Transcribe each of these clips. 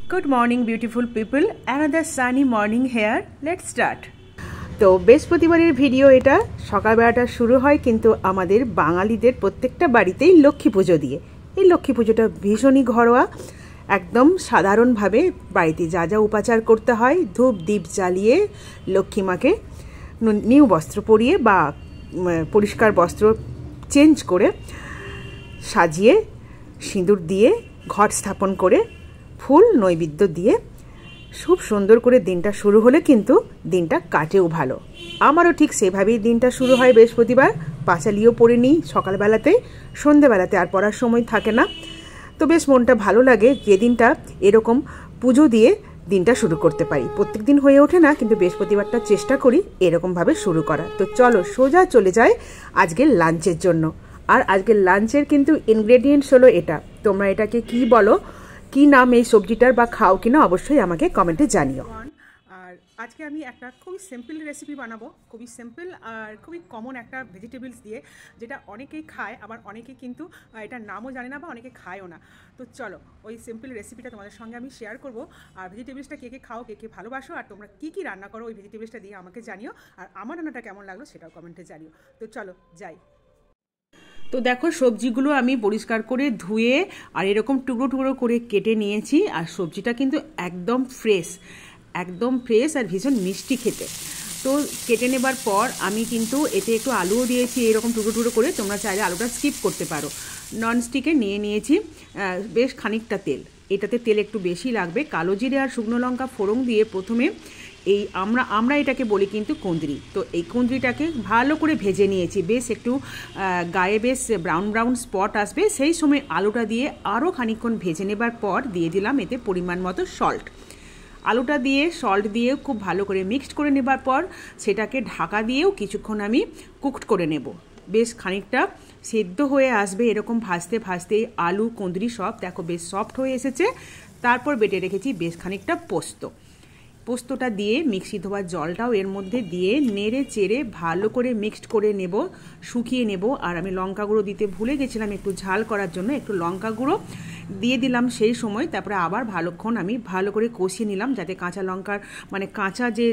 Good morning, beautiful people. Another sunny morning here. Let's start. তো বৃহস্পতিবারের video এটা সকালবেলাটা শুরু হয় কিন্তু আমাদের বাঙালিদের প্রত্যেকটা বাড়িতেই লক্ষ্মী পুজো দিয়ে। এই লক্ষ্মী পুজোটা ভীষণই ঘরোয়া, একদম সাধারণভাবে বাড়িতে যা যা উপাচার করতে হয়, ধূপ দীপ জ্বালিয়ে লক্ষ্মী মাকে নিউ বস্ত্র পরিয়ে বা পরিষ্কার বস্ত্র চেঞ্জ করে সাজিয়ে সিঁদুর দিয়ে ঘট স্থাপন করে ফুল নৈবেদ্য দিয়ে খুব সুন্দর করে দিনটা শুরু হলে কিন্তু দিনটা কাটেও ভালো। আমারও ঠিক সেভাবেই দিনটা শুরু হয় বৃহস্পতিবার। পাঁচালিও পড়ে নিই সকালবেলাতে, সন্ধ্যেবেলাতে আর পড়ার সময় থাকে না। তো বেশ মনটা ভালো লাগে যেদিনটা এরকম পুজো দিয়ে দিনটা শুরু করতে পারি। প্রত্যেক দিন হয়ে ওঠে না, কিন্তু বৃহস্পতিবারটা চেষ্টা করি এরকমভাবে শুরু করা। তো চলো সোজা চলে যাই আজকের লাঞ্চের জন্য। আর আজকের লাঞ্চের কিন্তু ইনগ্রেডিয়েন্টস হলো এটা। তোমরা এটাকে কি বলো, কি নাম এই সবজিটার, বা খাও কিনা অবশ্যই আমাকে কমেন্টে জানিও। আর আজকে আমি একটা খুবই সিম্পল রেসিপি বানাবো, খুবই সিম্পল আর খুবই কমন একটা ভেজিটেবলস দিয়ে, যেটা অনেকেই খায় আবার অনেকে কিন্তু এটার নামও জানে না বা অনেকে খায়ও না। তো চলো ওই সিম্পল রেসিপিটা তোমাদের সঙ্গে আমি শেয়ার করবো। আর ভেজিটেবলসটা কে কে খাও, কে কে ভালোবাসো, আর তোমরা কী কী রান্না করো ওই ভেজিটেবলসটা দিয়ে আমাকে জানিও। আর আমার রান্নাটা কেমন লাগলো সেটাও কমেন্টে জানিও। তো চলো যাই। তো দেখো সবজিগুলো আমি পরিষ্কার করে ধুয়ে আর এরকম টুকরো টুকরো করে কেটে নিয়েছি। আর সবজিটা কিন্তু একদম ফ্রেশ আর ভীষণ মিষ্টি খেতে। তো কেটে নেবার পর আমি কিন্তু এতে একটু আলুও দিয়েছি এরকম টুকরো টুকরো করে। তোমরা চাইলে আলুটা স্কিপ করতে পারো। ননস্টিকে নিয়েছি বেশ খানিকটা তেল। এটাতে তেল একটু বেশি লাগবে। কালো জিরে আর শুকনো লঙ্কা ফোড়ন দিয়ে প্রথমে এই আমরা এটাকে বলি কিন্তু কুঁদরি। তো এই কুঁদরিটাকে ভালো করে ভেজে নিয়েছি। বেশ একটু গায়ে বেশ ব্রাউন স্পট আসবে, সেই সময় আলুটা দিয়ে আরও খানিকক্ষণ ভেজে নেবার পর দিয়ে দিলাম এতে পরিমাণ মতো সল্ট। আলুটা দিয়ে সল্ট দিয়ে খুব ভালো করে মিক্সড করে নেবার পর সেটাকে ঢাকা দিয়েও কিছুক্ষণ আমি কুকড করে নেব। বেশ খানিকটা সেদ্ধ হয়ে আসবে এরকম ভাজতে ভাজতে। আলু কুঁদরি সব দেখো বেশ সফট হয়ে এসেছে। তারপর বেটে রেখেছি বেশ খানিকটা পোস্তটা দিয়ে মিক্সি ধোয়ার জলটাও এর মধ্যে দিয়ে নেড়ে চেড়ে ভালো করে মিক্সড করে নেব, শুকিয়ে নেব। আর আমি লঙ্কা গুঁড়ো দিতে ভুলে গেছিলাম, একটু ঝাল করার জন্য একটু লঙ্কা গুঁড়ো দিয়ে দিলাম সেই সময়। তারপরে আবার ভালোক্ষণ আমি ভালো করে কষিয়ে নিলাম যাতে কাঁচা যে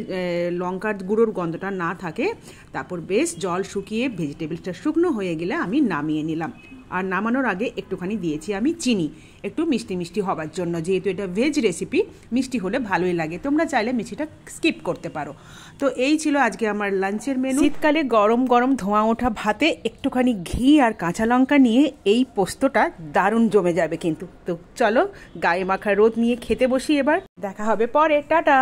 লঙ্কার গুঁড়োর গন্ধটা না থাকে। তারপর বেশ জল শুকিয়ে ভেজিটেবলসটা শুকনো হয়ে গেলে আমি নামিয়ে নিলাম। আর নামানোর আগে একটুখানি দিয়েছি আমি চিনি, একটু মিষ্টি হবার জন্য। যেহেতু এটা ভেজ রেসিপি, মিষ্টি হলে ভালোই লাগে। তোমরা চাইলে মিষ্টিটা স্কিপ করতে পারো। তো এই ছিল আজকে আমার লাঞ্চের মেনু। শীতকালে গরম গরম ধোঁয়া ওঠা ভাতে একটুখানি ঘি আর কাঁচা লঙ্কা নিয়ে এই পোস্তটা দারুণ জমে যাবে কিন্তু। তো চলো গায়ে মাখা রোদ নিয়ে খেতে বসি এবার। দেখা হবে পরে, টাটা।